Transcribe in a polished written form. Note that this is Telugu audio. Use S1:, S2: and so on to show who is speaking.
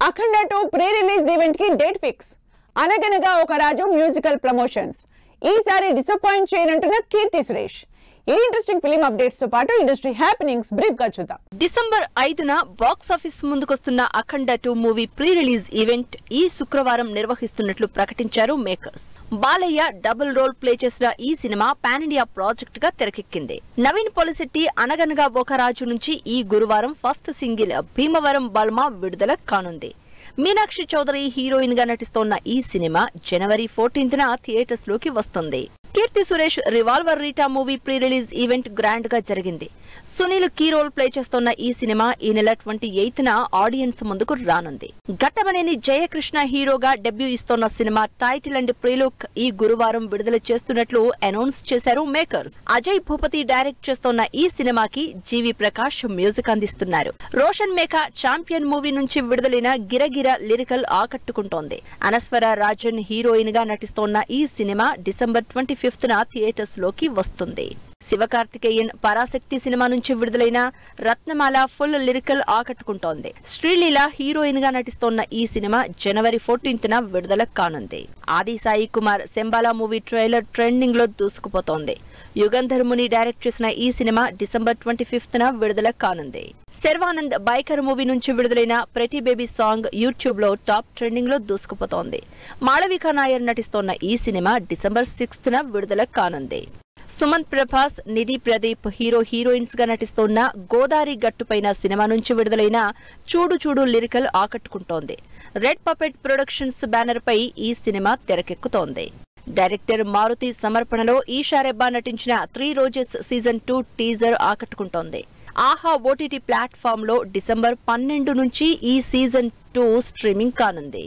S1: అఖండ 2 ప్రీ రిలీజ్ ఈవెంట్ కి డేట్ ఫిక్స్. అనగనగా ఒక రాజు మ్యూజికల్ ప్రమోషన్స్. ఈసారి డిసప్పాయింట్ చేయనంటున్న కీర్తి సురేష్. ఈ ఇంట్రెస్టింగ్ ఫిల్మ్ అప్డేట్స్ తో పాటు ఇండస్ట్రీ హ్యాపెనింగ్స్ బ్రీఫ్ గా చూద్దాం.
S2: డిసెంబర్ 5న బాక్స్ ఆఫీస్ ముందుకొస్తున్న Akhanda 2 movie pre release event ఈ శుక్రవారం నిర్వహిస్తున్నట్లు ప్రకటించారు makers. Balayya double role play చేసిన ఈ సినిమా పాన్ ఇండియా ప్రాజెక్ట్ గా తెరకెక్కింది. నవీన్ పొలిశెట్టి అనగనగా ఒక రాజు నుంచి ఈ గురువారం ఫస్ట్ సింగిల్ భీమవరం బల్మా విడుదల కానుంది. మీనాక్షి చౌదరి హీరోయిన్ గా నటిస్తోన్న ఈ సినిమా జనవరి 14న థియేటర్స్ లోకి వస్తుంది. Keerthy Suresh Revolver Rita movie pre release event grand గా జరిగింది. సునీల్ కీ రోల్ ప్లే చేస్తోన్న ఈ సినిమా ఈ నెల 28న ఆడియన్స్ ముందుకు రానుంది. ఘట్టమనేని జయకృష్ణ హీరోగా డెబ్యూ ఇస్తోన్న సినిమా టైటిల్ అండ్ ప్రీలుక్ ఈ గురువారం విడుదల చేస్తున్నట్లు అనౌన్స్ చేశారు మేకర్స్. అజయ్ భూపతి డైరెక్ట్ చేస్తోన్న ఈ సినిమాకి జీవి ప్రకాష్ మ్యూజిక్ అందిస్తున్నారు. రోషన్ మేఘా ఛాంపియన్ మూవీ నుంచి విడుదలైన గిరగిర లిరికల్ ఆకట్టుకుంటోంది. అనస్వర రాజన్ హీరోయిన్ గా నటిస్తోన్న ఈ సినిమా డిసెంబర్ 25న థియేటర్స్ లోకి వస్తుంది. శివకార్తికేయన్ పరాశక్తి సినిమా నుంచి విడుదలైన రత్నమాల ఫుల్ లిరికల్ ఆకట్టుకుంటోంది. శ్రీలీల హీరోయిన్ గా నటిస్తోన్న ఈ సినిమా జనవరి 14న విడుదల కానుంది. Aadi Sai Kumar Shambhala movie trailer trending లో దూసుకుపోతోంది. యుగంధర్ ముని డైరెక్ట్ చేసిన ఈ సినిమా డిసెంబర్ 25న విడుదల కానుంది. శర్వానంద్ బైకర్ మూవీ నుంచి విడుదలైన ప్రతి బేబీ సాంగ్ యూట్యూబ్ లో టాప్ ట్రెండింగ్ లో దూసుకుపోతోంది. మాళవిక నాయర్ నటిస్తోన్న ఈ సినిమా డిసెంబర్ 6న విడుదల కానుంది. సుమంత్ ప్రభాస్, నిధి ప్రదీప్ హీరోయిన్స్ గా నటిస్తోన్న గోదారి గట్టుపైన సినిమా నుంచి విడుదలైన చూడు చూడు లిరికల్ ఆకట్టుకుంటోంది. రెడ్ పపెట్ ప్రొడక్షన్స్ బ్యానర్ పై ఈ సినిమా తెరకెక్కుతోంది. డైరెక్టర్ మారుతి సమర్పణలో ఈషా రెబ్బా నటించిన 3 రోజెస్ సీజన్ 2 టీజర్ ఆకట్టుకుంటోంది. ఆహా ఓటీటీ ప్లాట్ఫామ్ లో డిసెంబర్ 12 నుంచి ఈ సీజన్ 2 స్ట్రీమింగ్ కానుంది.